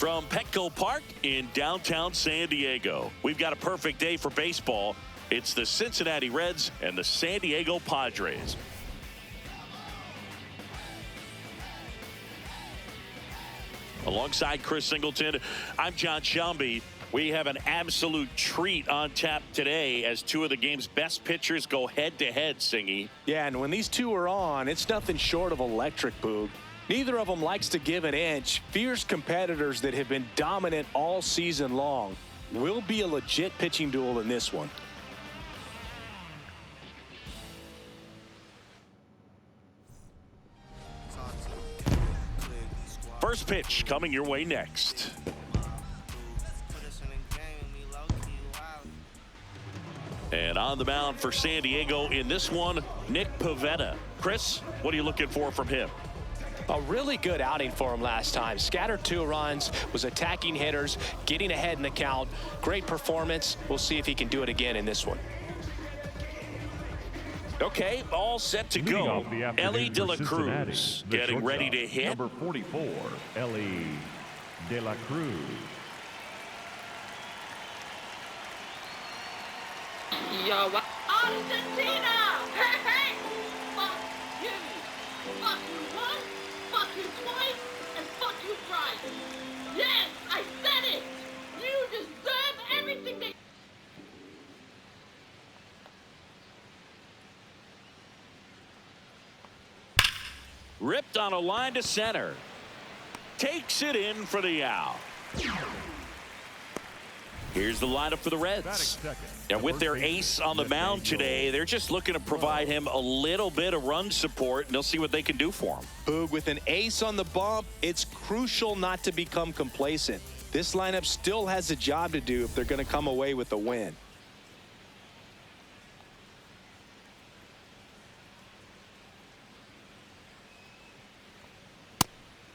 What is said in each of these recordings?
From Petco Park in downtown San Diego, we've got a perfect day for baseball. It's the Cincinnati Reds and the San Diego Padres. Alongside Chris Singleton, I'm John Shelby. We have an absolute treat on tap today as two of the game's best pitchers go head-to-head, Singy. Yeah, and when these two are on, it's nothing short of electric, Boog. Neither of them likes to give an inch. Fierce competitors that have been dominant all season long. Will be a legit pitching duel in this one. First pitch coming your way next. And on the mound for San Diego in this one, Nick Pivetta. Chris, what are you looking for from him? A really good outing for him last time. Scattered 2 runs, was attacking hitters, getting ahead in the count. Great performance. We'll see if he can do it again in this one. Okay, all set to go. Ellie De La Cruz getting ready to hit. Number 44, Ellie De La Cruz. Yo, Argentina! Hey, hey! Fuck you! Fuck you once, fuck you twice, and fuck you thrice! Yes, I said it! You deserve everything that... Ripped on a line to center. Takes it in for the out. Here's the lineup for the Reds. And with their ace on the mound today, they're just looking to provide him a little bit of run support, and they'll see what they can do for him. Boog, with an ace on the bump, it's crucial not to become complacent. This lineup still has a job to do if they're going to come away with a win.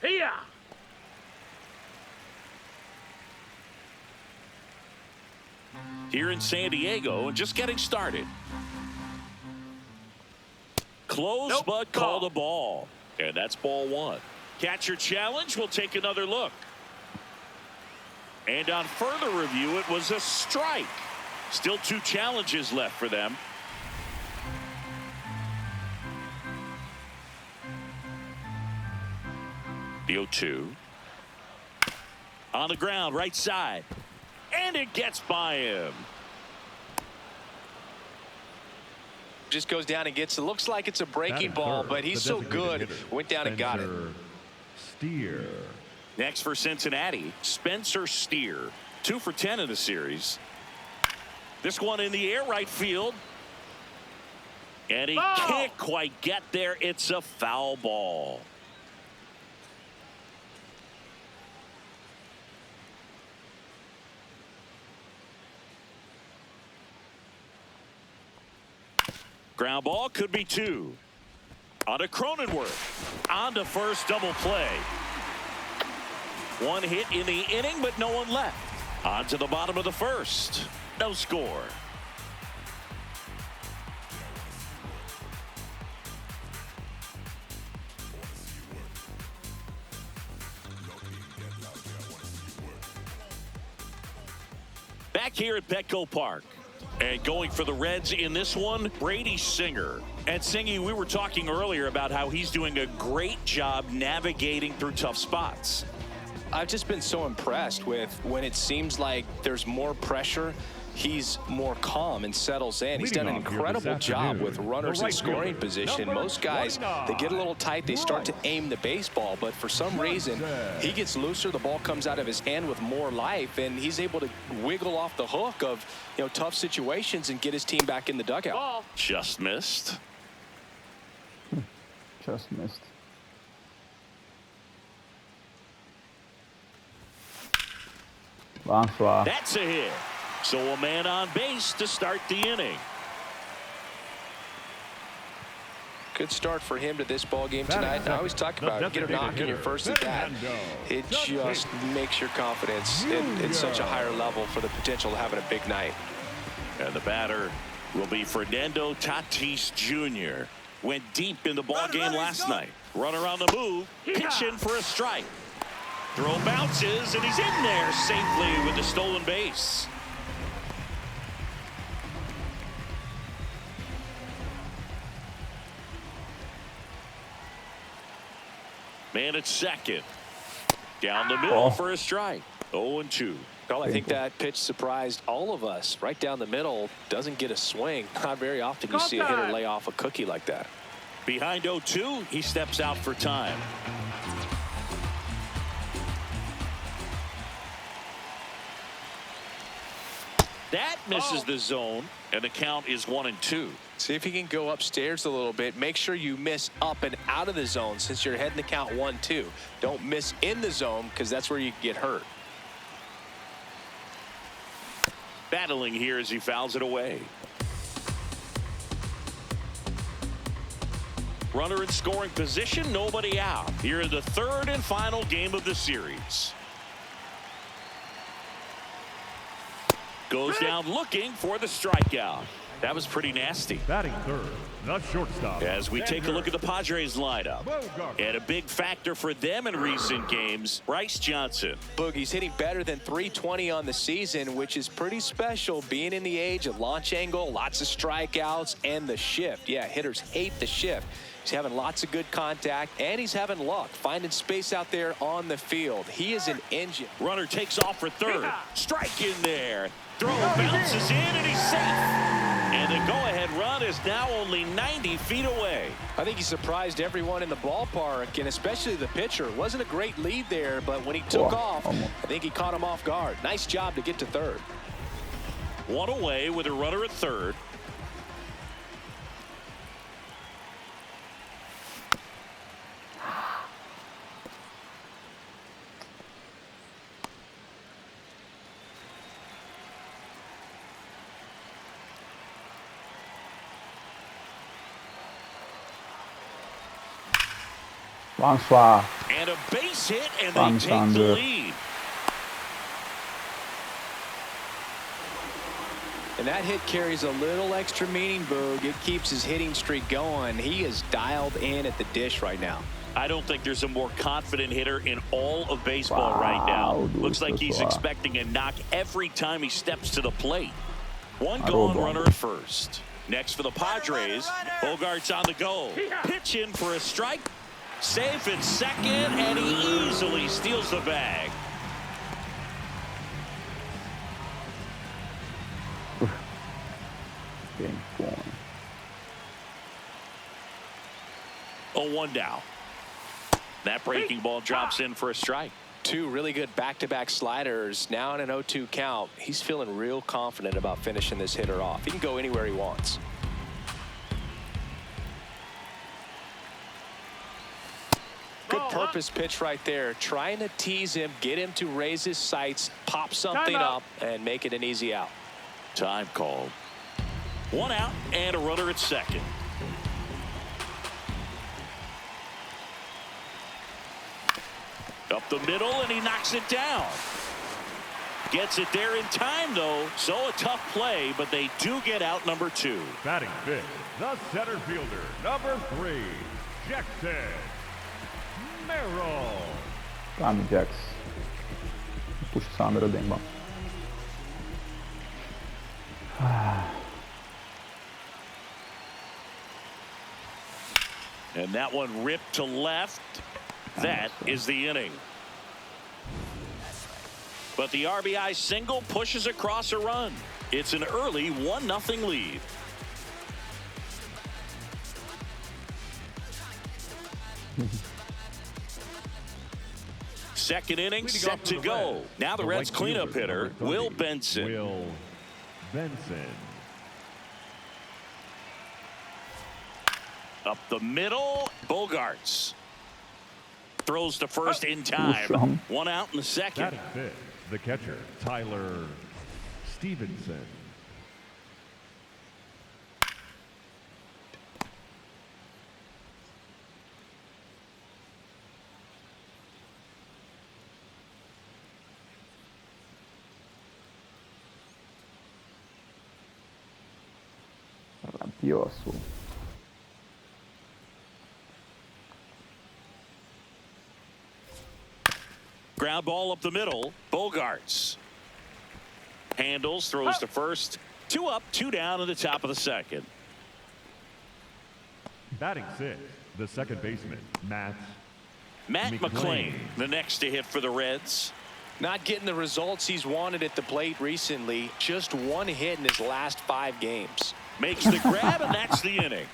Here. Here in San Diego and just getting started. Close, but called a ball. And that's ball 1. Catcher challenge. We'll take another look. And on further review, it was a strike. Still 2 challenges left for them. The 0-2. On the ground, right side. And it gets by him. Just goes down and gets it. Looks like it's a breaking ball, but he's so good. Went down and got it. Steer. Next for Cincinnati, Spencer Steer. 2 for 10 in the series. This one in the air right field. And he can't quite get there. It's a foul ball. Ground ball could be 2. On to Cronenworth. On to first, double play. 1 hit in the inning, but no one left. On to the bottom of the first. No score. Back here at Petco Park. And going for the Reds in this one, Brady Singer. And Singy, we were talking earlier about how he's doing a great job navigating through tough spots. I've just been so impressed with when it seems like there's more pressure, he's more calm and settles in. He's done an incredible job with runners in scoring position. Most guys, they get a little tight, they start to aim the baseball, but for some reason, he gets looser, the ball comes out of his hand with more life, and he's able to wiggle off the hook of, you know, tough situations and get his team back in the dugout. Just missed. Just missed. Bonsoir. That's a hit. So a man on base to start the inning. Good start for him to this ball game tonight. I always talk about get a knock in your first at bat. It just makes your confidence at such a higher level for the potential of having a big night. And the batter will be Fernando Tatis Jr. Went deep in the ball game last night. Runner on the move, pitch in for a strike. Throw bounces, and he's in there safely with the stolen base. Man at second. Down the middle for a strike. 0-2. Well, I think that pitch surprised all of us. Right down the middle, doesn't get a swing. Not very often you see a hitter lay off a cookie like that. Behind 0-2, he steps out for time. That misses the zone, and the count is 1-2. See if you can go upstairs a little bit. Make sure you miss up and out of the zone since you're heading the count 1-2. Don't miss in the zone because that's where you get hurt. Battling here as he fouls it away. Runner in scoring position, nobody out. Here in the third and final game of the series. Goes down looking for the strikeout. That was pretty nasty. Batting third, the shortstop. As we take a look at the Padres lineup. And a big factor for them in recent games, Bryce Johnson. Boogie's hitting better than .320 on the season, which is pretty special being in the age of launch angle, lots of strikeouts, and the shift. Yeah, hitters hate the shift. He's having lots of good contact, and he's having luck finding space out there on the field. He is an engine. Runner takes off for third. Strike in there. Throw bounces in, and he's safe. And the go-ahead run is now only 90 feet away. I think he surprised everyone in the ballpark, and especially the pitcher. It wasn't a great lead there, but when he took off, I think he caught him off guard. Nice job to get to third. One away with a runner at third. Bonsoir. And a base hit, and they take the lead. And that hit carries a little extra meaning, Boog. It keeps his hitting streak going. He is dialed in at the dish right now. I don't think there's a more confident hitter in all of baseball right now. Looks like he's expecting a knock every time he steps to the plate. One gone runner at first. Next for the Padres, Bogart's on the go. Pitch in for a strike. Safe at second, and he easily steals the bag. Game going. 0-1 down. That breaking ball drops in for a strike. Two really good back-to-back sliders. Now in an 0-2 count. He's feeling real confident about finishing this hitter off. He can go anywhere he wants. Good purpose pitch right there. Trying to tease him, get him to raise his sights, pop something up, and make it an easy out. Time called. One out and a runner at second. Up the middle, and he knocks it down. Gets it there in time, though. So a tough play, but they do get out number two. Batting fifth, the center fielder, number 3, Jackson Merrill. Calma, Jax. Puxa essa câmera bem, bom. And that one ripped to left. That is the inning. But the RBI single pushes across a run. It's an early 1-0 lead. Second inning set to go. Now the Reds cleanup hitter, Will Benson. Will Benson. Up the middle, Bogarts. Throws to first in time. One out in the second. Batting fifth, the catcher, Tyler Stevenson. Rabioso. Ground ball up the middle. Bogarts handles, throws to first. 2 up, 2 down in the top of the second. Batting 6, the second baseman, Matt McClain, the next to hit for the Reds. Not getting the results he's wanted at the plate recently. Just 1 hit in his last 5 games. Makes the grab, and that's the inning.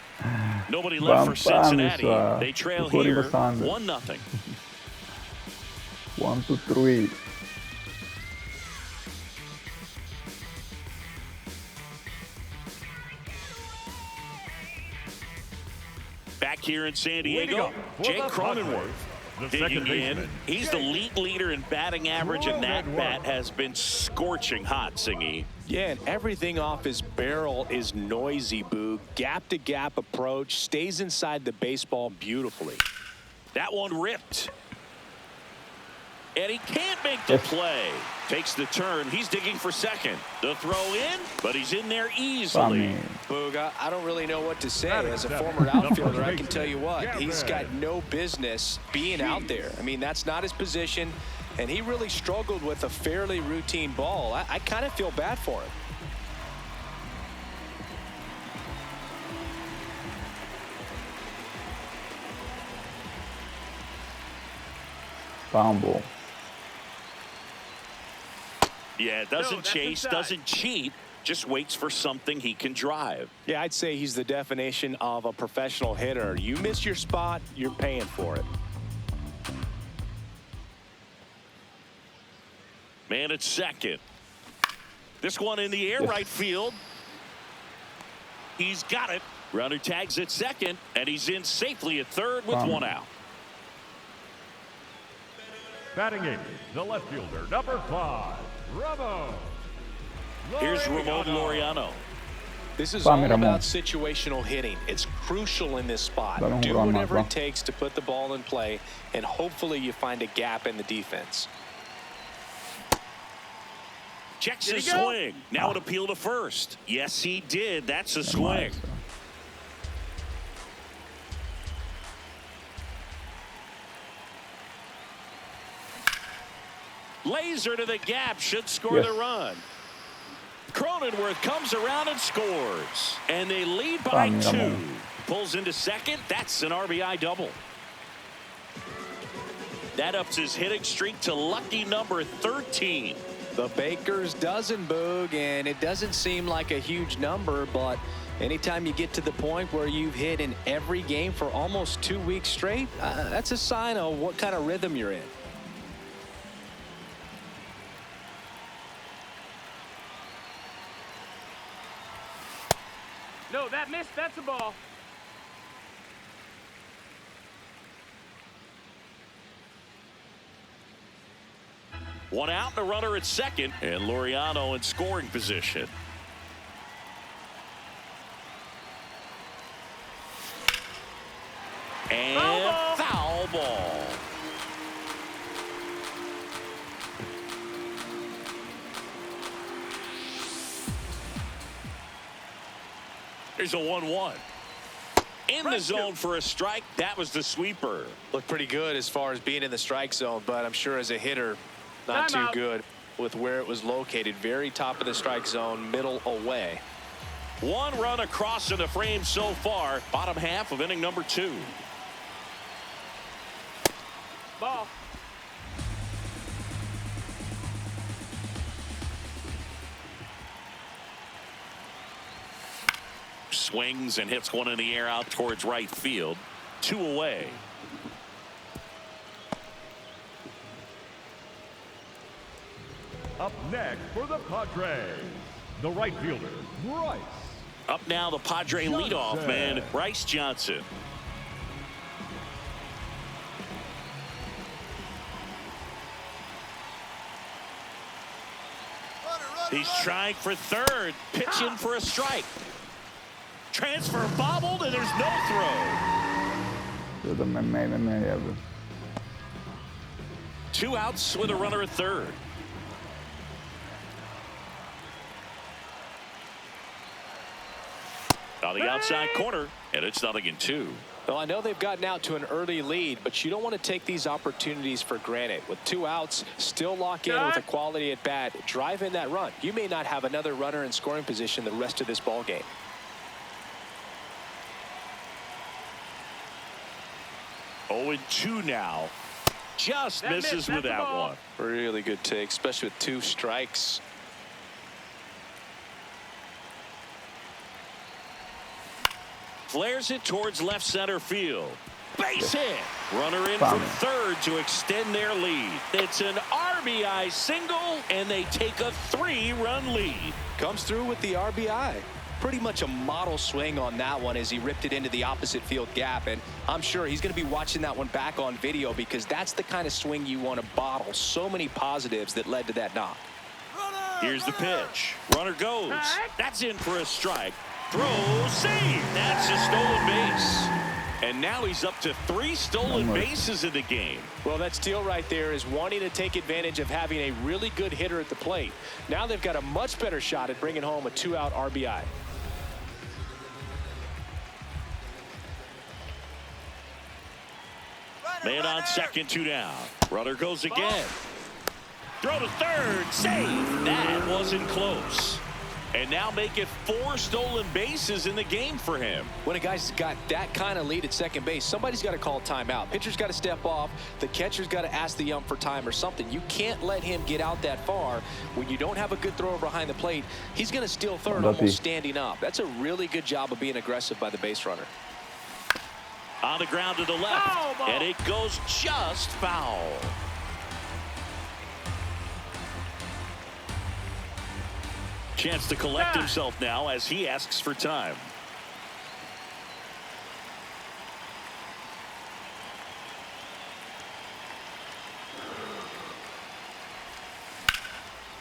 Nobody left for Cincinnati. They trail here 1-0. 1-3. Back here in San Diego, Jake Cronenworth digging in. He's the league leader in batting average, and that bat has been scorching hot, Singy. Yeah, and everything off his barrel is noisy, Boog. Gap-to-gap approach, stays inside the baseball beautifully. That one ripped. And he can't make the play. Takes the turn. He's digging for second. The throw in, but he's in there easily. Boog, I don't really know what to say. As a former outfielder, I can tell you what. He's got no business being out there. I mean, that's not his position. And he really struggled with a fairly routine ball. I kind of feel bad for him. Foul ball. Yeah, doesn't chase, doesn't cheat, just waits for something he can drive. Yeah, I'd say he's the definition of a professional hitter. You miss your spot, you're paying for it. Man at second. This one in the air, right field. He's got it. Runner tags at second, and he's in safely at third with 1 out. Batting 8, the left fielder, number 5, Ramon. Here's Ramon Laureano. This is all about situational hitting. It's crucial in this spot. Do whatever it takes to put the ball in play, and hopefully you find a gap in the defense. Checks his swing. Now an appeal to first. Yes, he did. That's a swing. Laser to the gap, should score the run. Cronenworth comes around and scores. And they lead by 2. Pulls into second. That's an RBI double. That ups his hitting streak to lucky number 13. The Baker's dozen, Boog, and it doesn't seem like a huge number, but anytime you get to the point where you've hit in every game for almost 2 weeks straight, that's a sign of what kind of rhythm you're in. No, that missed. That's a ball. One out, and a runner at second, and Laureano in scoring position. And foul ball. Here's a 1-1. In the zone for a strike. That was the sweeper. Looked pretty good as far as being in the strike zone, but I'm sure as a hitter, not too good with where it was located. Very top of the strike zone, middle away. 1 run across in the frame so far. Bottom half of inning number 2. Ball. Swings and hits one in the air out towards right field. 2 away. Up next for the Padres, the right fielder, Bryce. Up now, the Padre leadoff man, Bryce Johnson. He's trying for third, pitching for a strike. Transfer bobbled, and there's no throw. 2 outs with a runner at third. On the outside corner, and it's 0-2. Well, I know they've gotten out to an early lead, but you don't want to take these opportunities for granted. With 2 outs, still lock in with a quality at bat, drive in that run. You may not have another runner in scoring position the rest of this ball game. Oh, and 2 now. Just misses with that one. Really good take, especially with 2 strikes. Flares it towards left center field. Base hit. Runner in from third to extend their lead. It's an RBI single, and they take a 3-run lead. Comes through with the RBI. Pretty much a model swing on that one as he ripped it into the opposite field gap, and I'm sure he's going to be watching that one back on video because that's the kind of swing you want to bottle. So many positives that led to that knock. Here's the pitch. Runner goes. That's in for a strike. Throw, save. That's a stolen base. And now he's up to 3 stolen bases in the game. Well, that steal right there is wanting to take advantage of having a really good hitter at the plate. Now they've got a much better shot at bringing home a 2-out RBI. Man on second, 2 down. Runner goes again. Throw to third. Save. That wasn't close. And now make it 4 stolen bases in the game for him. When a guy's got that kind of lead at second base, somebody's got to call timeout. Pitcher's got to step off. The catcher's got to ask the ump for time or something. You can't let him get out that far. When you don't have a good thrower behind the plate, he's going to steal third almost standing up. That's a really good job of being aggressive by the base runner. On the ground to the left, and it goes just foul. Chance to collect himself now as he asks for time.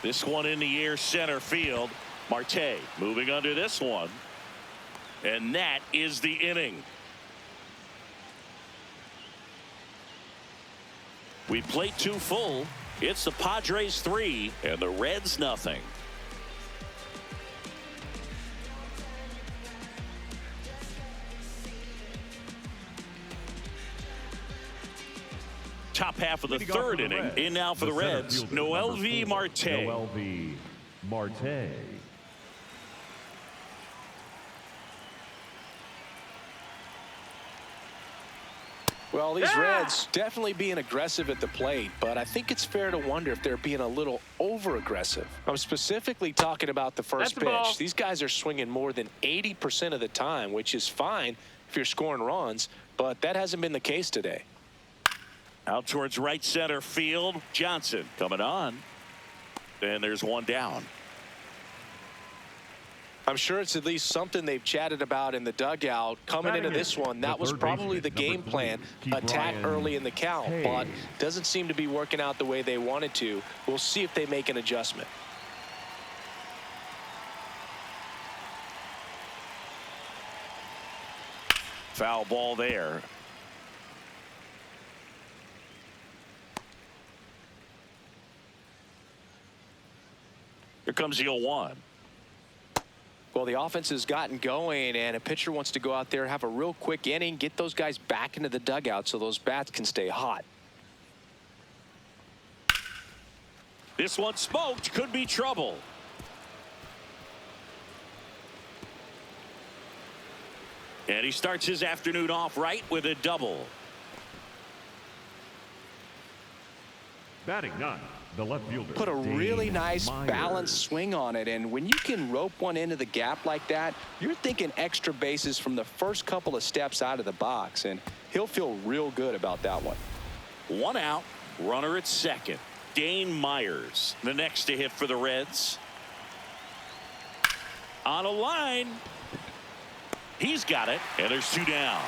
This one in the air, center field. Marte moving under this one. And that is the inning. We played 2 full. It's the Padres 3 and the Reds nothing. Top half of the 3rd inning. In now for the Reds, Noel V. Marte. Noel V. Marte. Well, these Reds definitely being aggressive at the plate, but I think it's fair to wonder if they're being a little over-aggressive. I'm specifically talking about the first pitch. These guys are swinging more than 80% of the time, which is fine if you're scoring runs, but that hasn't been the case today. Out towards right center field. Johnson coming on. And there's 1 down. I'm sure it's at least something they've chatted about in the dugout. Coming into this one, that was probably the game plan. Attack early in the count, but doesn't seem to be working out the way they wanted to. We'll see if they make an adjustment. Foul ball there. Here comes the 0-1. Well, the offense has gotten going, and a pitcher wants to go out there, have a real quick inning, get those guys back into the dugout so those bats can stay hot. This one smoked, could be trouble. And he starts his afternoon off right with a double. Batting 9. The left fielder. Put a really nice balanced swing on it, and when you can rope one into the gap like that, you're thinking extra bases from the first couple of steps out of the box, and he'll feel real good about that one. 1 out, runner at second. Dane Myers, the next to hit for the Reds. On a line. He's got it, and there's 2 down.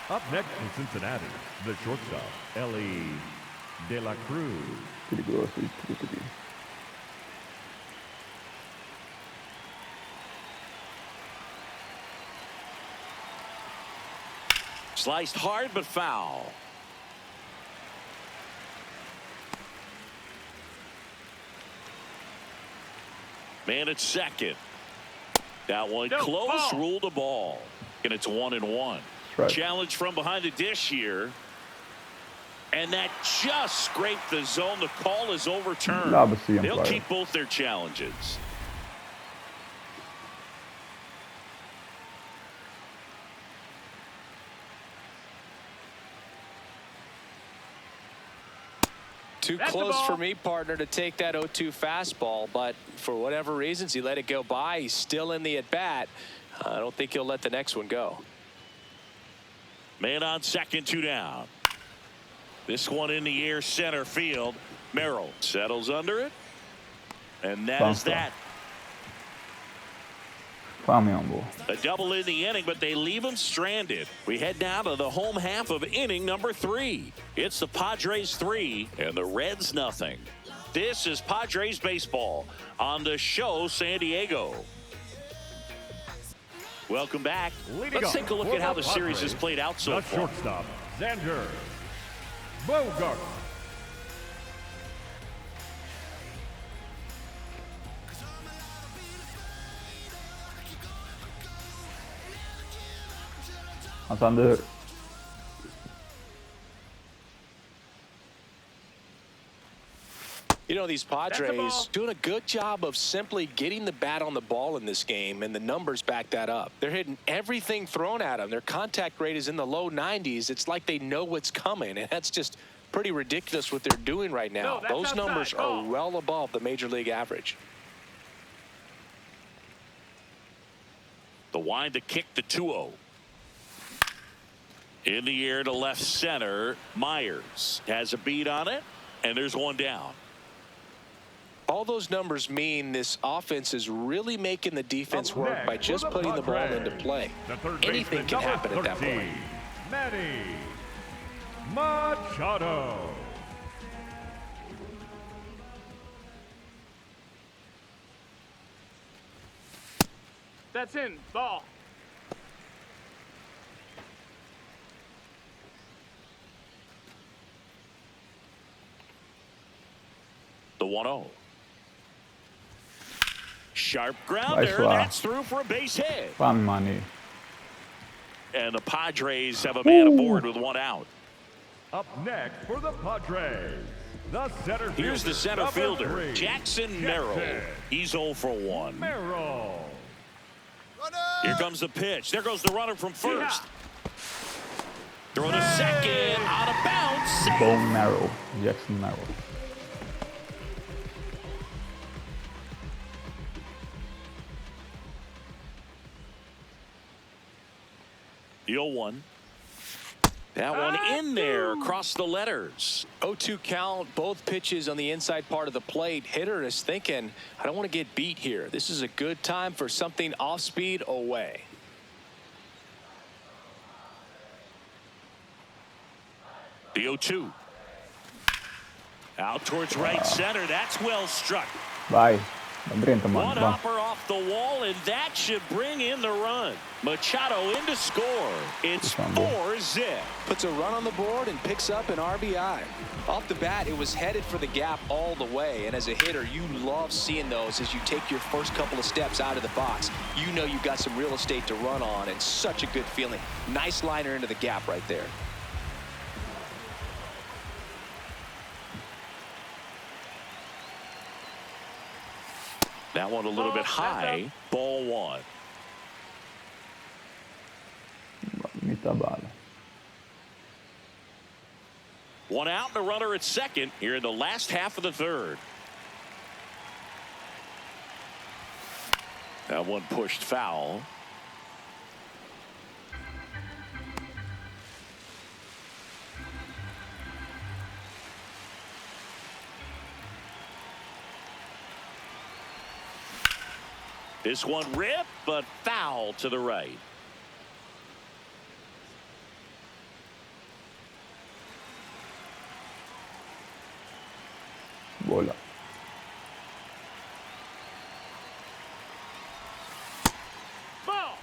Up next in Cincinnati, the shortstop, Ellie De La Cruz. Sliced hard but foul. Man at second. That one close, ruled a ball. And it's 1-1. Right. Challenge from behind the dish here. And that just scraped the zone. The call is overturned. They'll keep both their challenges. Too close for me, partner, to take that 0-2 fastball, but for whatever reasons, he let it go by. He's still in the at-bat. I don't think he'll let the next one go. Man on second, 2 down. This one in the air, center field. Merrill settles under it. And that is that. A double in the inning, but they leave him stranded. We head now to the home half of inning number 3. It's the Padres 3 and the Reds nothing. This is Padres baseball on the show San Diego. Welcome back. Let's take a look at how the series has played out so far. Shortstop, Xander Bogart. Xander. You know, these Padres doing a good job of simply getting the bat on the ball in this game, and the numbers back that up. They're hitting everything thrown at them. Their contact rate is in the low 90s. It's like they know what's coming, and that's just pretty ridiculous what they're doing right now. Those numbers are well above the major league average. The wind to kick, the 2-0. In the air to left center. Myers has a beat on it, and there's one down. All those numbers mean this offense is really making the defense work by just putting the ball into play. Anything can happen at that point. Manny Machado. That's in. Ball. The 1-0. Sharp grounder. That's through for a base hit. And the Padres have a man aboard with 1 out. Up next for the Padres, the center fielder. Here's the center fielder, Jackson Merrill. He's 0 for 1. Merrill. Here comes the pitch. There goes the runner from first. Throw to second. Out of bounds. Bone Merrill. Jackson Merrill. The 0-1. That one in there across the letters. 0-2 count, both pitches on the inside part of the plate. Hitter is thinking, I don't want to get beat here. This is a good time for something off speed away. The 0-2. Out towards right center. That's well struck. Bye. One hopper off the wall, and that should bring in the run. Machado in to score. It's 4-0. Puts a run on the board and picks up an RBI. Off the bat, it was headed for the gap all the way. And as a hitter, you love seeing those as you take your first couple of steps out of the box. You know you've got some real estate to run on, and such a good feeling. Nice liner into the gap right there. That one a little bit high. Ball 1. One out and a runner at second here in the last half of the third. That one pushed foul. This one ripped, but foul to the right. Bola. Ball.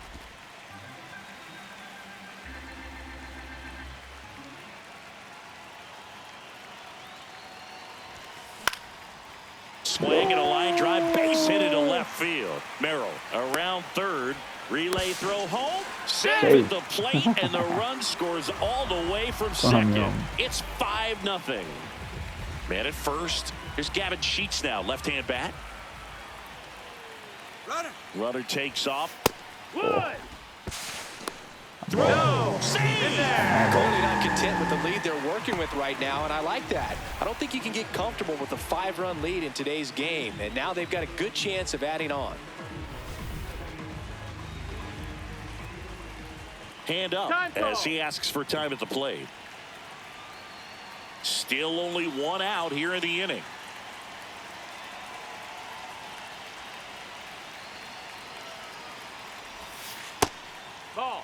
Swing and a line drive, base hit into left field. Merrill around third. Relay throw home. Sends at the plate, and the run scores all the way from second. It's 5-0. Man at first. Here's Gavin Sheets now, left-hand bat. Runner takes off. Wood. Throw. Save. Clearly not content with the lead they're working with right now, and I like that. I don't think you can get comfortable with a 5-run lead in today's game, and now they've got a good chance of adding on. Hand up as he asks for time at the plate. Still only one out here in the inning. Ball.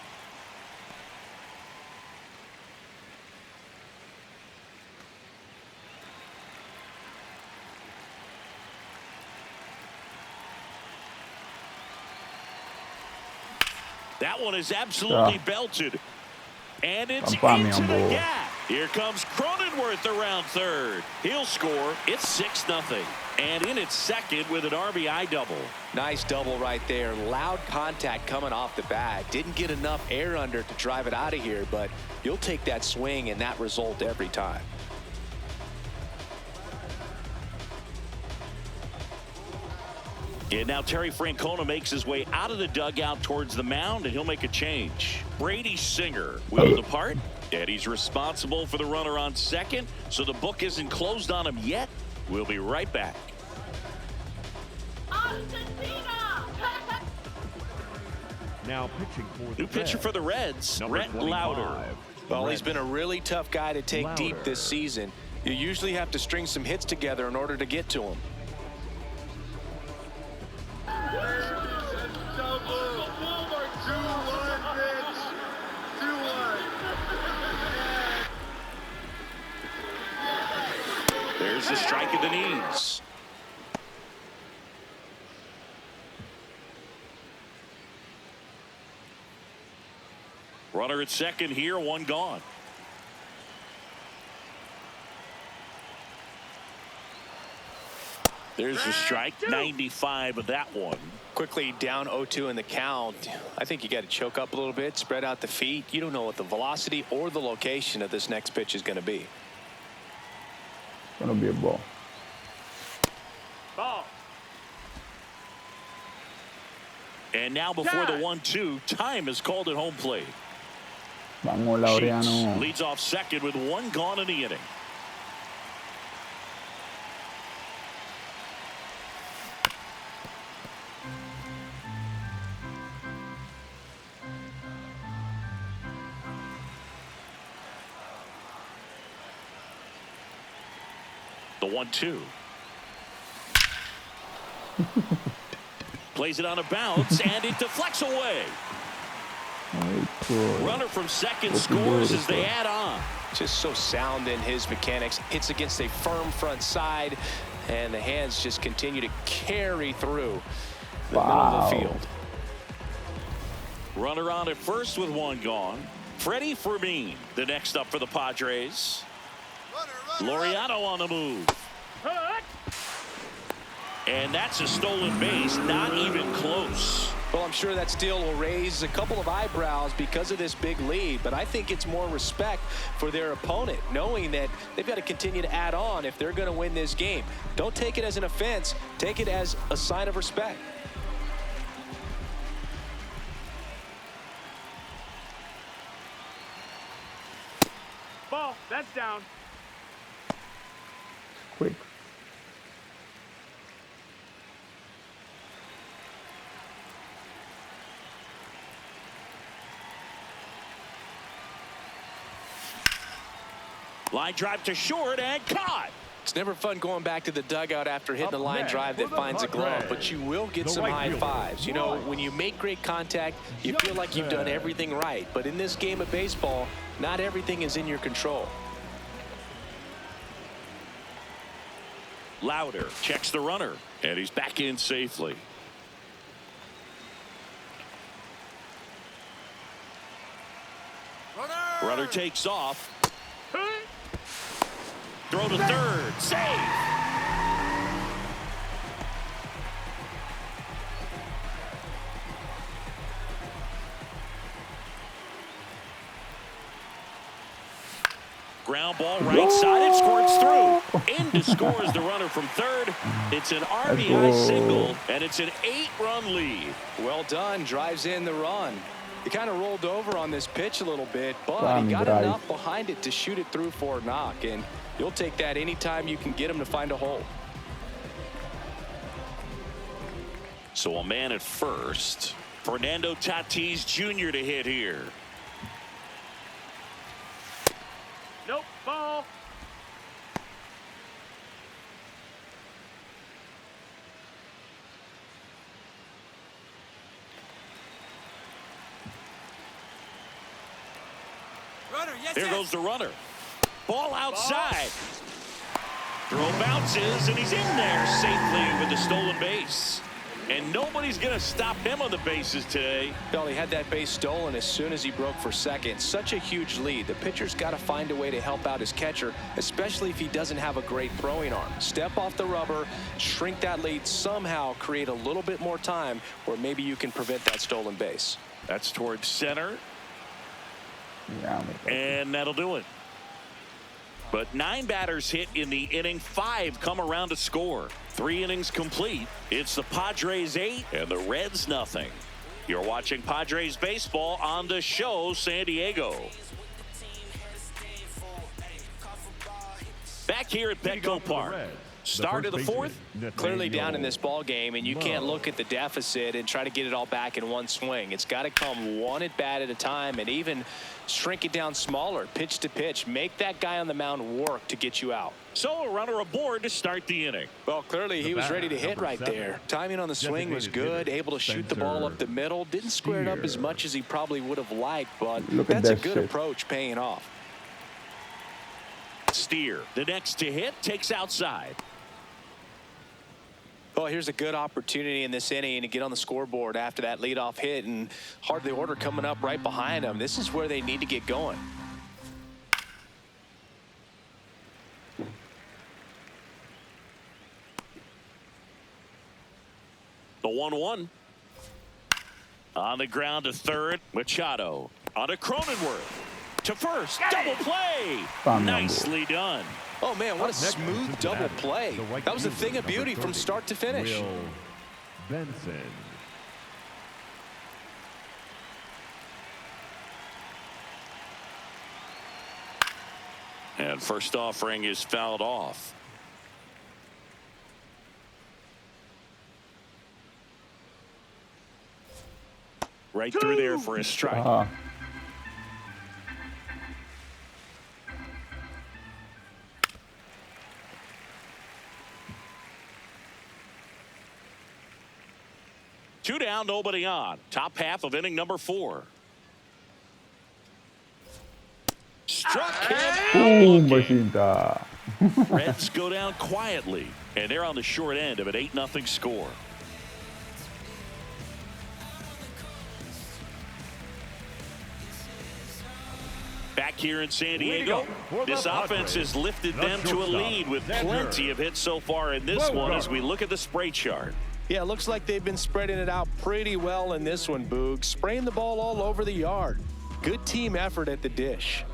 That one is absolutely belted. And it's into the gap. Here comes Cronenworth around third. He'll score. It's 6-0. And in at second with an RBI double. Nice double right there. Loud contact coming off the bat. Didn't get enough air under to drive it out of here, but you'll take that swing and that result every time. And now Terry Francona makes his way out of the dugout towards the mound, and he'll make a change. Brady Singer will depart, and he's responsible for the runner on second, so the book isn't closed on him yet. We'll be right back. Now pitching for the New pitcher for the Reds, Brett Lauder. Well, he's been a really tough guy to take deep this season. You usually have to string some hits together in order to get to him. There's the strike at the knees. Runner at second here, one gone. There's the strike, 95 of that one. Quickly down 0-2 in the count. I think you got to choke up a little bit, spread out the feet. You don't know what the velocity or the location of this next pitch is going to be. Gonna be a ball. Ball. And now before the 1-2, time is called at home plate. Vamos, Sheets Laureano. leads off second with one gone in the inning. The 1-2. Plays it on a bounce, and it deflects away. Runner from second scores as they add on. Just so sound in his mechanics. Hits against a firm front side, and the hands just continue to carry through the middle of the field. Runner on at first with one gone. Freddie Fermin, the next up for the Padres. Laureano on the move. And that's a stolen base, not even close. Well, I'm sure that steal will raise a couple of eyebrows because of this big lead, but I think it's more respect for their opponent, knowing that they've got to continue to add on if they're going to win this game. Don't take it as an offense. Take it as a sign of respect. Ball. That's down. Quick. Line drive to short and caught. It's never fun going back to the dugout after hitting a line drive that finds a glove, but you will get some high fives. You know, when you make great contact, you feel like you've done everything right. But in this game of baseball, not everything is in your control. Lauder checks the runner, and he's back in safely. Runner takes off. Throw to third. Save. Ground ball right side. It squirts through. In to score is the runner from third. It's an RBI single, and it's an 8-run lead. Well done. Drives in the run. He kind of rolled over on this pitch a little bit, but he got enough behind it to shoot it through for a knock. And you'll take that anytime you can get him to find a hole. So a man at first. Fernando Tatis Jr. to hit here. Nope, ball. There goes the runner. Ball outside. Throw bounces, and he's in there safely with the stolen base. And nobody's going to stop him on the bases today. Well, he had that base stolen as soon as he broke for second. Such a huge lead. The pitcher's got to find a way to help out his catcher, especially if he doesn't have a great throwing arm. Step off the rubber, shrink that lead, somehow create a little bit more time where maybe you can prevent that stolen base. That's towards center. Yeah, and that'll do it. But 9 batters hit in the inning. 5 come around to score. 3 innings complete. It's the Padres 8 and the Reds nothing. You're watching Padres baseball on the show, San Diego. Back here at Petco Park. Start of the fourth. Clearly down in this ball game, and you can't look at the deficit and try to get it all back in one swing. It's got to come one at bat at a time, and even shrink it down smaller, pitch to pitch. Make that guy on the mound work to get you out. So a runner aboard to start the inning. Well, clearly he was ready to hit right there. Timing on the swing was good, able to shoot the ball up the middle. Didn't square it up as much as he probably would have liked, but that's a good approach paying off. Steer, the next to hit, takes outside. Well, here's a good opportunity in this inning to get on the scoreboard after that leadoff hit, and hardly order coming up right behind them. This is where they need to get going. The 1-1. On the ground to third. Machado on to Cronenworth. To first. Double play. Nicely done. Oh, man, what a smooth double play. That was a thing of beauty from start to finish. Benson. And first offering is fouled off. Right through there for a strike. Two down, nobody on. Top half of inning number 4. Struck him. Reds go down quietly, and they're on the short end of an 8-0 score. Back here in San Diego, this offense has lifted them to a lead with plenty of hits so far in this one as we look at the spray chart. Yeah, it looks like they've been spreading it out pretty well in this one, Boog. Spraying the ball all over the yard. Good team effort at the dish.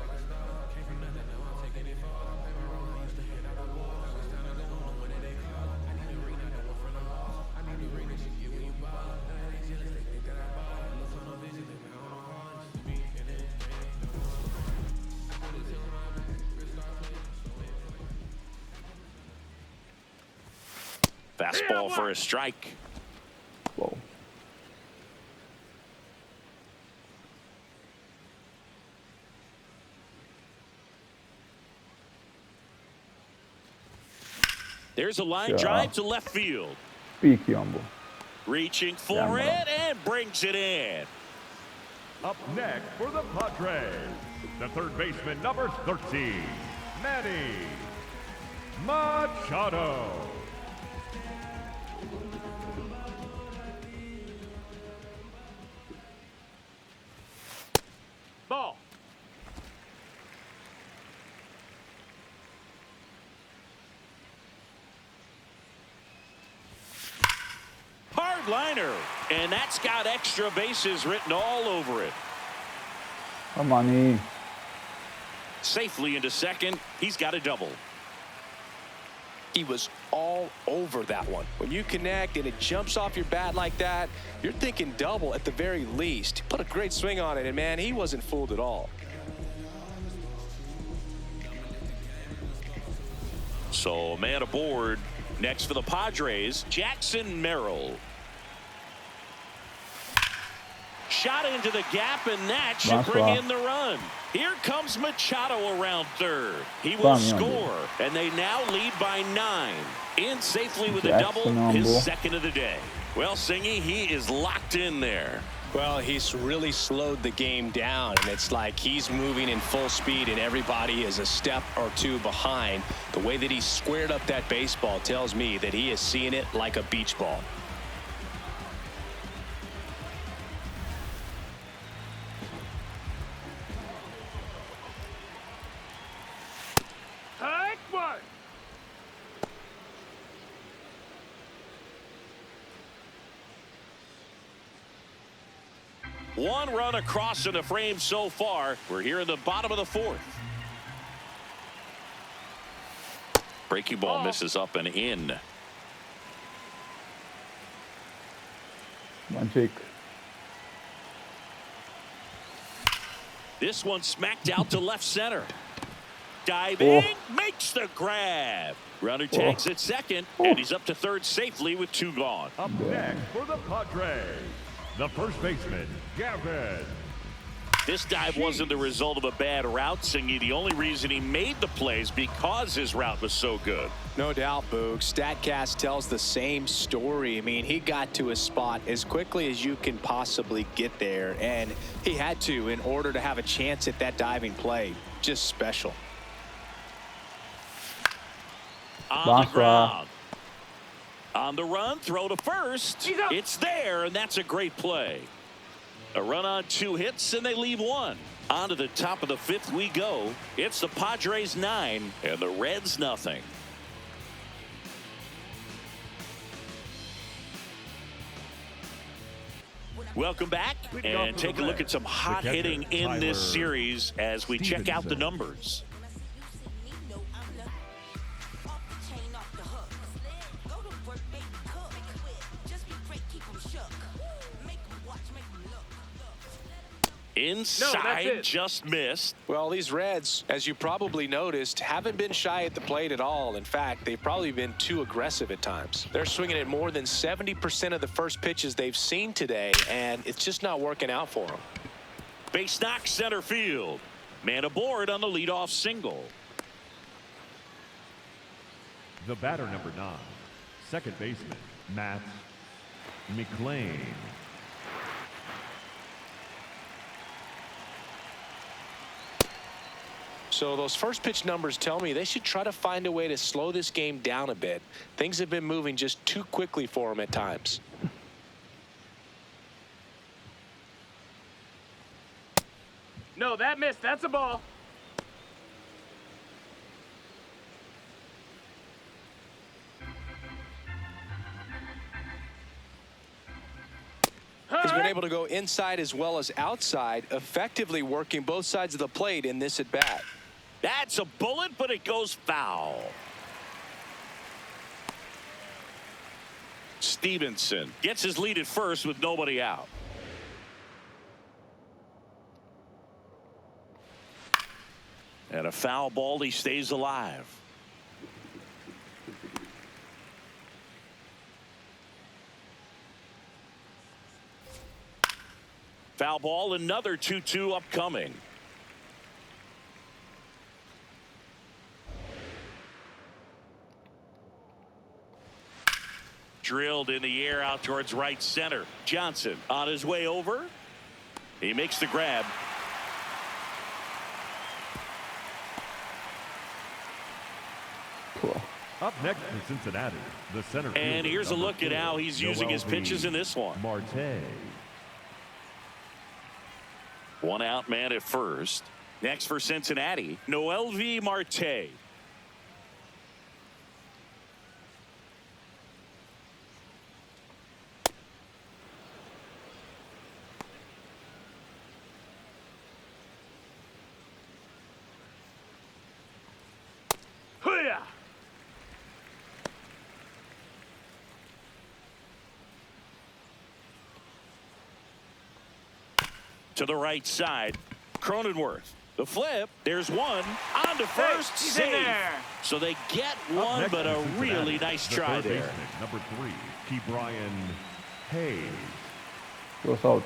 Fastball for a strike. Whoa. There's a line drive to left field. Reaching for it and brings it in. Up next for the Padres, the third baseman, number 13, Manny Machado. Ball. Hard liner, and that's got extra bases written all over it. Come on, Safely into second. He's got a double. He was all over that one. When you connect and it jumps off your bat like that, you're thinking double at the very least. Put a great swing on it, and man, he wasn't fooled at all. So man aboard. Next for the Padres, Jackson Merrill. Shot into the gap, and that should bring in the run. Here comes Machado around third. He will score, and they now lead by 9. In safely with a double, his second of the day. Well, Singy, he is locked in there. Well, he's really slowed the game down, and it's like he's moving in full speed, and everybody is a step or two behind. The way that he squared up that baseball tells me that he is seeing it like a beach ball. One run across in the frame so far. We're here in the bottom of the 4th. Breaking ball misses up and in. One cheek. This one smacked out to left center. Diving, makes the grab. Runner tags at second, and he's up to third safely with 2 gone. Up next for the Padres, the first baseman, Gavin. This dive wasn't the result of a bad route, Singy. The only reason he made the plays because his route was so good. No doubt, Boog. StatCast tells the same story. I mean, he got to his spot as quickly as you can possibly get there, and he had to in order to have a chance at that diving play. Just special. On the ground. On the run, throw to first. It's there, and that's a great play. A run on 2 hits, and they leave 1. On to the top of the 5th we go. It's the Padres 9 and the Reds nothing. Welcome back, and take a look at some hot hitting in this series as we check out the numbers. Inside, just missed. Well, these Reds, as you probably noticed, haven't been shy at the plate at all. In fact, they've probably been too aggressive at times. They're swinging at more than 70% of the first pitches they've seen today, and it's just not working out for them. Base knock center field. Man aboard on the leadoff single. The batter, number 9, second baseman, Matt McLean. So those first pitch numbers tell me they should try to find a way to slow this game down a bit. Things have been moving just too quickly for them at times. No, that missed. That's a ball. He's been able to go inside as well as outside, effectively working both sides of the plate in this at bat. That's a bullet, but it goes foul. Stevenson gets his lead at first with nobody out. And a foul ball, he stays alive. Foul ball, another 2-2 upcoming. Drilled in the air out towards right center. Johnson on his way over. He makes the grab. Cool. Up next for Cincinnati, the center fielder. And here's a look at how he's using his pitches in this one. Marte. One out man at first. Next for Cincinnati, MLB Marte. To the right side, Cronenworth. The flip, there's one on to first, he's safe. in there. So they get Up one, next but a is Cincinnati, really nice the try third there. baseman, number 3, Key Brian Hayes. Goes out.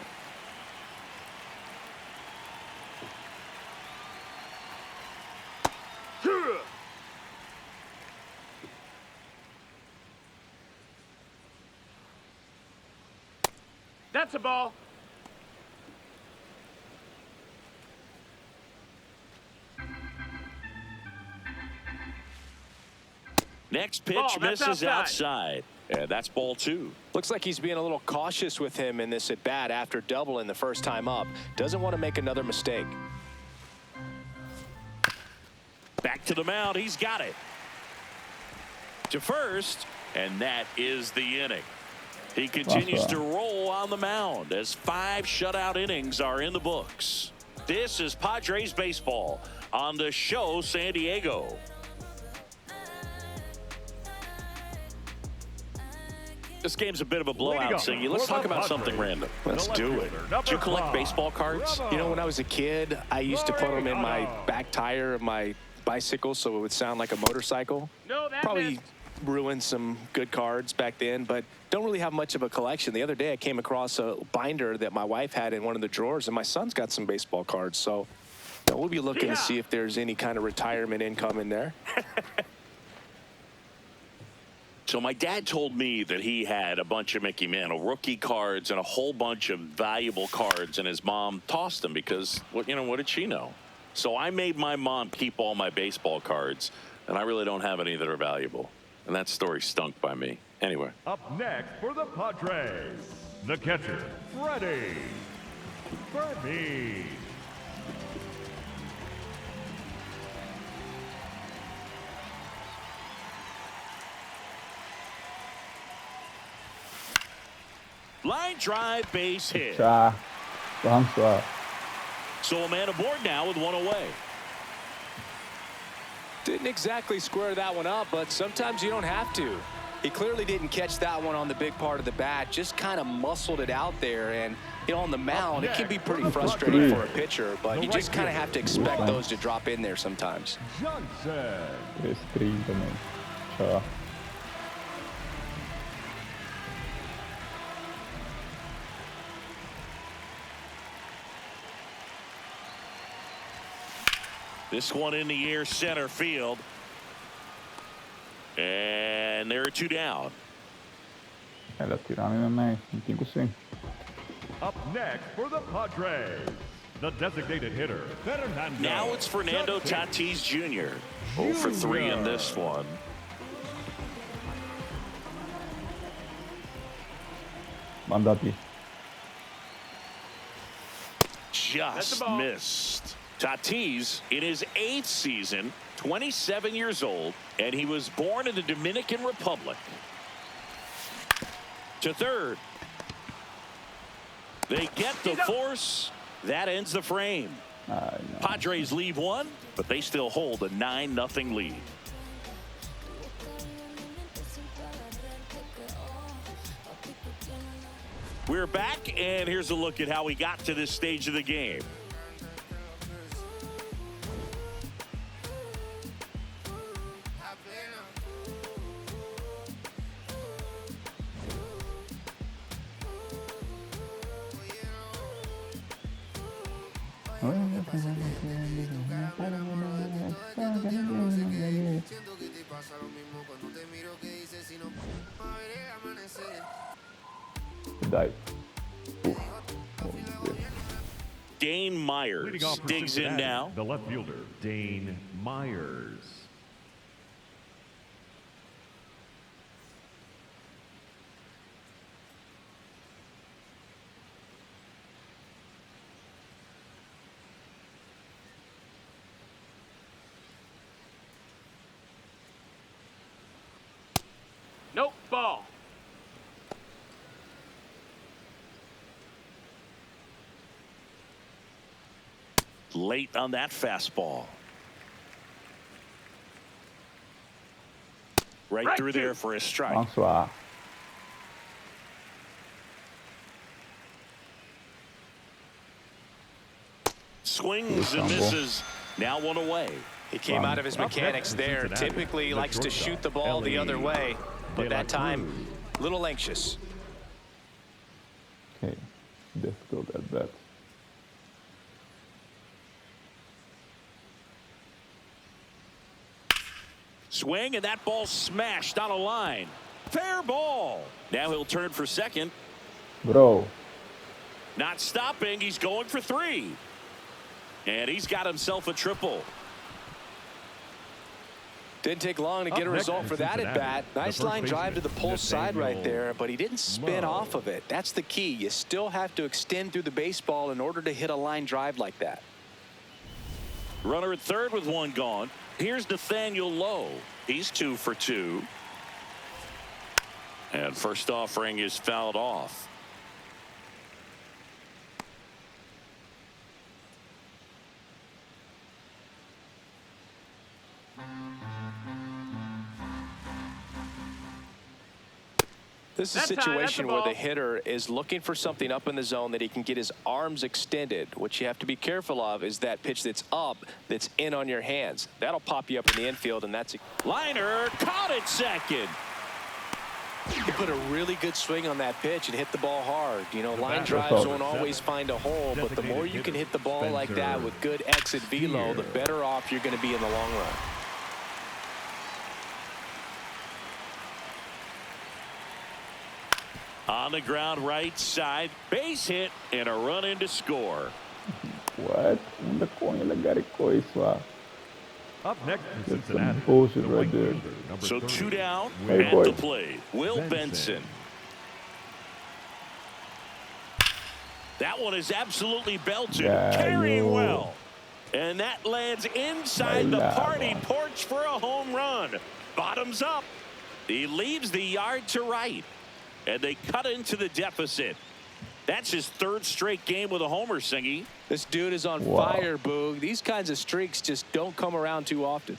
That's a ball. Next pitch Ball, that's misses outside. And that's ball 2. Looks like he's being a little cautious with him in this at bat after doubling the first time up. Doesn't want to make another mistake. Back to the mound. He's got it. To first, and that is the inning. He continues to roll on the mound as 5 shutout innings are in the books. This is Padres baseball on the show San Diego. This game's a bit of a blowout, Singy. Let's talk about something random. Let's do it. Do you collect baseball cards? You know, when I was a kid, I used to put them in my back tire of my bicycle so it would sound like a motorcycle. No, that Probably missed. ruined some good cards back then, but don't really have much of a collection. The other day I came across a binder that my wife had in one of the drawers, and my son's got some baseball cards. So we'll be looking to see if there's any kind of retirement income in there. So my dad told me that he had a bunch of Mickey Mantle rookie cards and a whole bunch of valuable cards, and his mom tossed them because, what did she know? So I made my mom keep all my baseball cards, and I really don't have any that are valuable. And that story stunk by me. Anyway. Up next for the Padres, the catcher, Freddie Fermi. Line drive, base hit. Já. Vamos lá. So a man aboard now with one away. Didn't exactly square that one up, but sometimes you don't have to. He clearly didn't catch that one on the big part of the bat, just kind of muscled it out there. And, on the mound, it can be pretty frustrating for a pitcher, but you just kind of have to expect those to drop in there sometimes. Johnson. 3-3 também. Tchau. This one in the air, center field. And there are 2 down. Ela tirar mesmo, mas não tem como. Up next for the Padres, the designated hitter, Fernando. Now it's Fernando Tatis Jr. 0 for 3 in this one. Mandati. Just missed. Tatis in his 8th season, 27 years old, and he was born in the Dominican Republic. To third. They get the force. That ends the frame. Padres leave one, but they still hold a 9-0 lead. We're back, and here's a look at how we got to this stage of the game. Die. Dane Leading Myers off for digs in Cincinnati, now. the left fielder, Dane Myers. Nope, ball. Late on that fastball. Right through there for a strike. Vamos lá. Swings and misses. Now 1 away. He came out of his mechanics there. Typically likes to shoot the ball the other way, but that time, a little anxious. Okay, difficult at bat. Swing, and that ball smashed on a line. Fair ball. Now he'll turn for second. Bro. Not stopping. He's going for 3. And he's got himself a triple. Didn't take long to get a result for that at bat. Nice line drive to the pull side right there, but he didn't spin off of it. That's the key. You still have to extend through the baseball in order to hit a line drive like that. Runner at third with 1 gone. Here's Nathaniel Lowe. He's 2 for 2. And first offering is fouled off. This is a situation where the hitter is looking for something up in the zone that he can get his arms extended. What you have to be careful of is that pitch that's up, that's in on your hands. That'll pop you up in the infield, and that's a liner caught at second. He put a really good swing on that pitch and hit the ball hard. You know, line drives won't always find a hole, but the more you can hit the ball like that with good exit velo, the better off you're going to be in the long run. On the ground right side, base hit and a run in to score. What? Onde coño le garicó isso lá? Up next for That's some Cincinnati. bullshit right there. So 2 down Hey, at boy. the plate. Will Benson. That one is absolutely belted. Yeah, Carrying yo. well. And that lands inside the Bailado. party porch for a home run. Bottoms up. He leaves the yard to right. And they cut into the deficit. That's his 3rd straight game with a homer, Singy. This dude is on Wow. fire, Boog. These kinds of streaks just don't come around too often.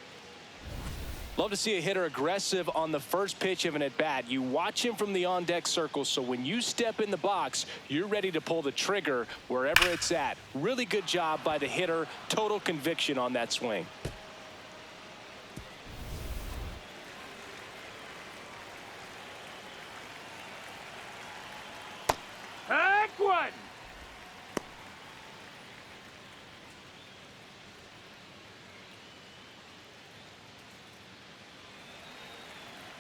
Love to see a hitter aggressive on the first pitch of an at-bat. You watch him from the on-deck circle, so when you step in the box, you're ready to pull the trigger wherever it's at. Really good job by the hitter. Total conviction on that swing. Heck one.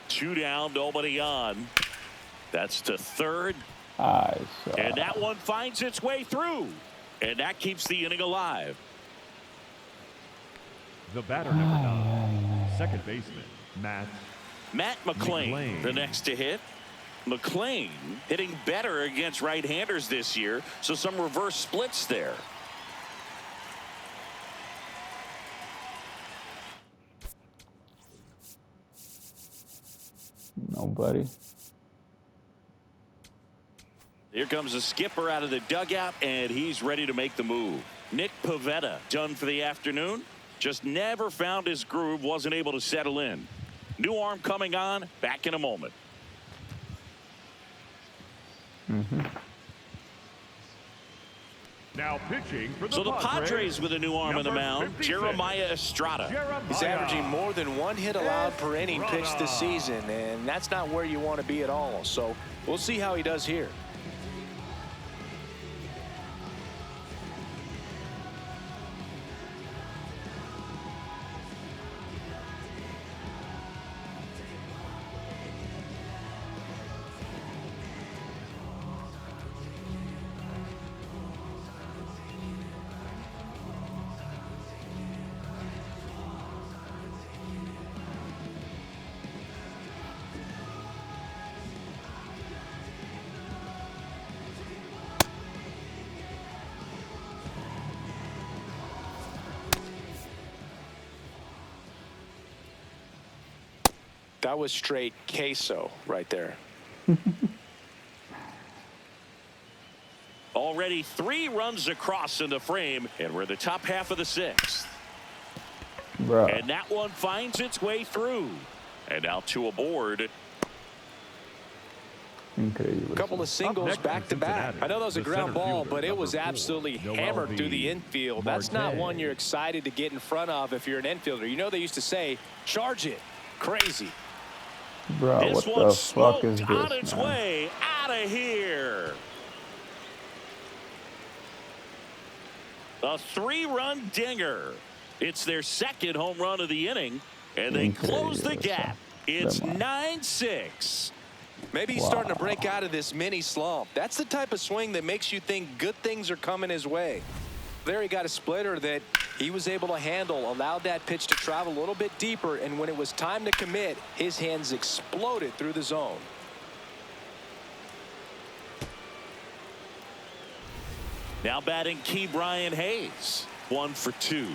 Two down, nobody on. That's to third. And that one finds its way through. And that keeps the inning alive. The batter number 9, second baseman, Matt McClain, the next to hit. McClain hitting better against right-handers this year, so some reverse splits there. Nobody. Here comes the skipper out of the dugout, and he's ready to make the move. Nick Pivetta done for the afternoon. Just never found his groove, wasn't able to settle in. New arm coming on, back in a moment. Now pitching for the So the Padres with a new arm on the mound, 56, Jeremiah Estrada. He's averaging more than 1 hit allowed per inning pitched this season, and that's not where you want to be at all. So we'll see how he does here. That was straight queso right there. Already 3 runs across in the frame, and we're the top half of the 6th. Bruh. And that one finds its way through. And now 2 aboard. Increíble. A couple of singles back-to-back. I know that was a ground ball, but it was absolutely hammered through the infield. That's not one you're excited to get in front of if you're an infielder. You know they used to say, charge it. Crazy. Bro, This what one the fuck is this, on its man? way out of here. A 3-run dinger. It's their second home run of the inning, and they close the gap. It's 9-6. Maybe he's starting to break out of this mini slump. That's the type of swing that makes you think good things are coming his way. There he got a splitter that he was able to handle, allowed that pitch to travel a little bit deeper, and when it was time to commit, his hands exploded through the zone. Now batting Key Brian Hayes. 1 for 2.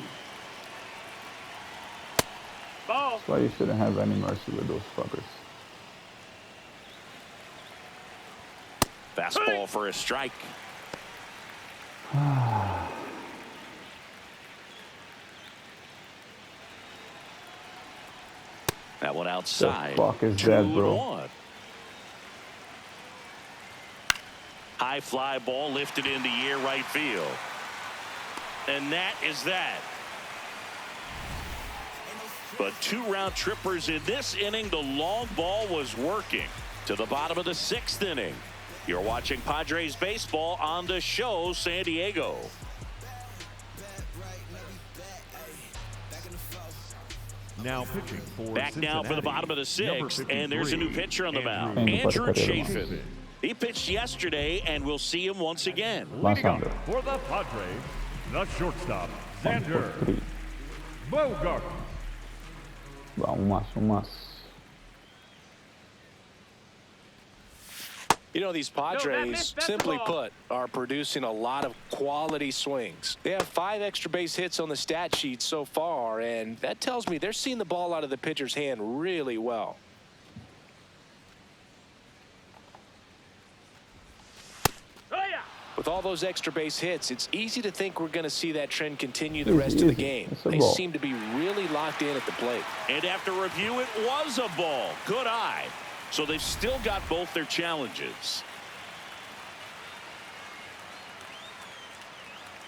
Ball. That's why you shouldn't have any mercy with those fuckers. Fastball for a strike. That one outside. The fuck is that, bro? 2-1. High fly ball lifted into air right field. And that is that. But 2 round trippers in this inning. The long ball was working to the bottom of the 6th inning. You're watching Padres baseball on the show, San Diego. Now pitching for Back now for the bottom of the 6th, and there's a new pitcher on the mound, Andrew Andrew Chafin. He pitched yesterday, and we'll see him once again. Leading up for the Padres, the shortstop, Xander Bogart. Vamos más. You know, these Padres, simply put, are producing a lot of quality swings. They have 5 extra base hits on the stat sheet so far, and that tells me they're seeing the ball out of the pitcher's hand really well. With all those extra base hits, it's easy to think we're going to see that trend continue the rest of the game. They seem to be really locked in at the plate. And after review, it was a ball. Good eye. So they've still got both their challenges.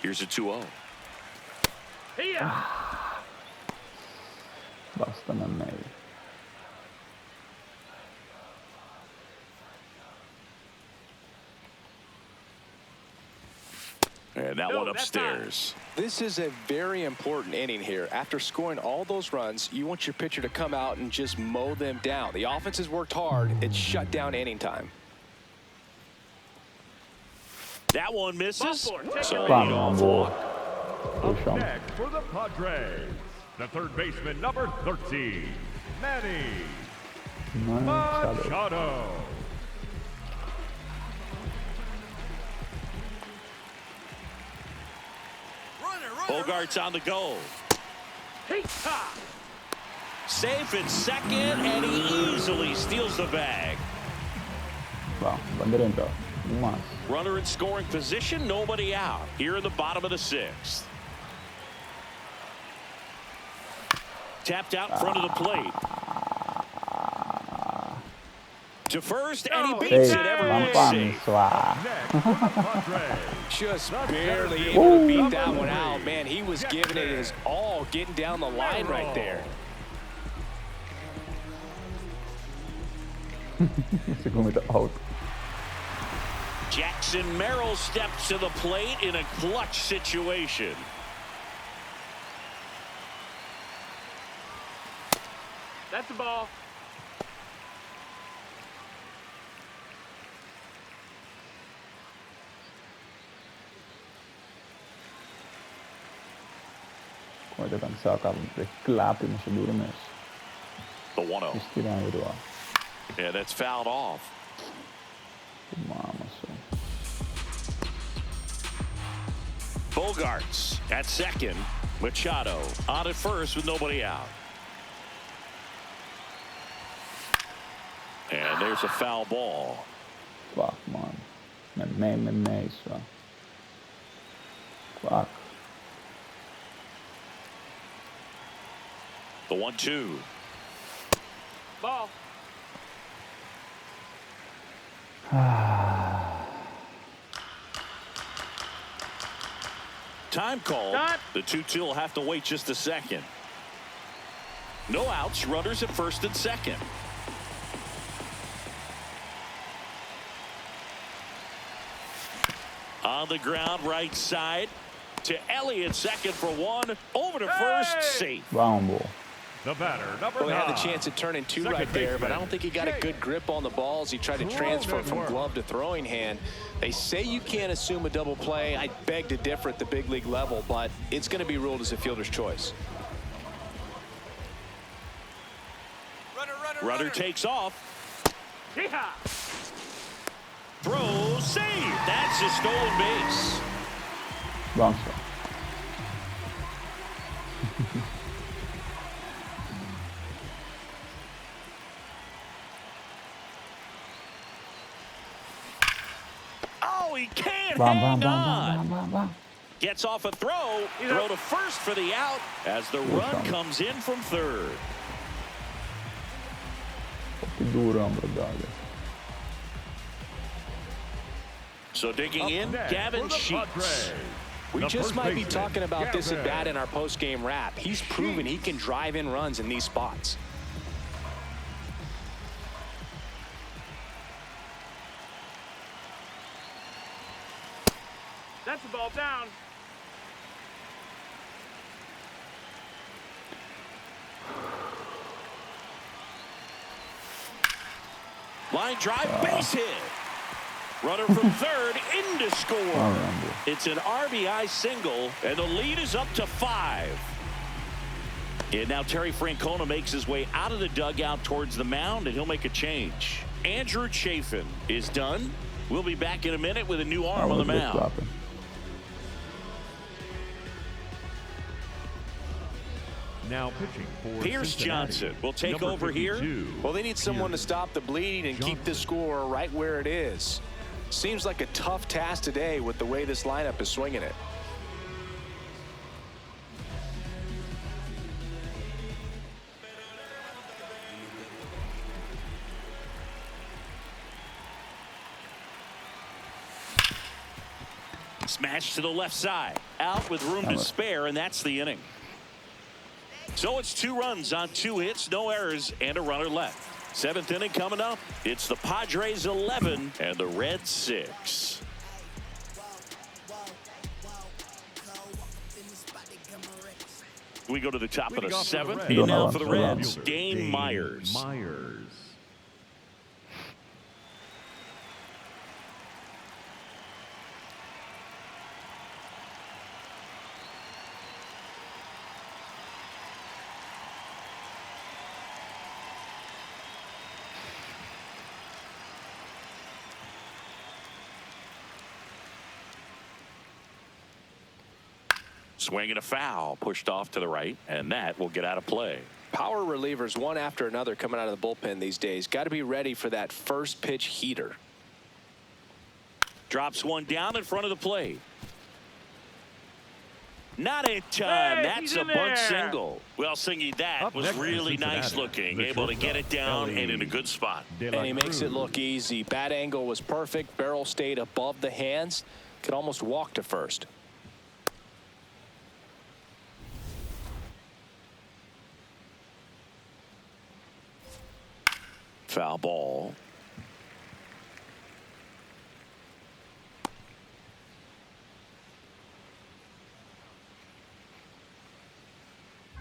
Here's a 2-0. Basta na meio. And that one upstairs. This is a very important inning here. After scoring all those runs, you want your pitcher to come out and just mow them down. The offense has worked hard. It's shut down inning time. That one misses. So Come on, boy. Up next for the Padres, the third baseman, number 13, Manny Machado. Bogart's on the go. Safe at second, and he easily steals the bag. Wow, bandeirinha. Mas. Runner in scoring position, nobody out. Here in the bottom of the 6th. Tapped out in front of the plate. To first, and he beats it every safe. Just barely able to beat that one out. Man, he was giving it his all, getting down the line right there. Segundo out. Jackson Merrill steps to the plate in a clutch situation. That's the ball. Koitetaan saada läpi, mutta durmes. The 1-0. Pistetään yriä. Yeah, that's fouled off. Maailmassa. Bogarts at second. Machado on at first with nobody out. And there's a foul ball. Fuck, man. Me, so. Fuck. The 1-2. Ball. Time called. Stop. The 2-2 will have to wait just a second. No outs. Runners at first and second. On the ground, right side to Elliott, second for one. Over to first, safe. Ground ball. The batter, number Well, he 9. had the chance at turning 2 Second right there, but I baseman, don't think he got a good grip on the balls. He tried to transfer from glove to throwing hand. They say you can't assume a double play. I beg to differ at the big league level, but it's going to be ruled as a fielder's choice. Runner takes off. Yeehaw. Throw, save. That's a stolen base. Bounce ball. Oh, he can't Bam, hang bam, bam, on. bam, bam, bam. Gets off a throw. Throw to first for the out as the run comes in from third. Que durão, brother. So digging in, Next Gavin for the Sheets. Padres, We the just first might be baseman, talking about this at Gavin. bat in our post-game wrap. He's proven he can drive in runs in these spots. That's the ball down. Line drive, base hit. Runner from third in to score. Caramba. It's an RBI single, and the lead is up to 5. And now Terry Francona makes his way out of the dugout towards the mound, and he'll make a change. Andrew Chafin is done. We'll be back in a minute with a new arm on the mound. Now pitching for Pierce Cincinnati, Johnson will take number over here. 52. Well, they need someone to stop the bleeding and keep the score right where it is. Seems like a tough task today with the way this lineup is swinging it. Smash to the left side. Out with room to spare, and that's the inning. So it's 2 runs on 2 hits, no errors, and a runner left. 7th inning coming up. It's the Padres 11 and the Reds 6. We go to the top of the 7th. In now for the Reds, Dane Myers. Swinging a foul, pushed off to the right, and that will get out of play. Power relievers one after another coming out of the bullpen these days. Got to be ready for that first pitch heater. Drops one down in front of the plate. Not in time. Hey, That's a in bunt there. single. Well, Singy, that Up was next really is nice Cincinnati. looking. The Able to get it shortstop, down and in a Ellie good spot. De La And he makes it Cruz. look easy. Bat angle was perfect. Barrel stayed above the hands. Could almost walk to first. Foul ball.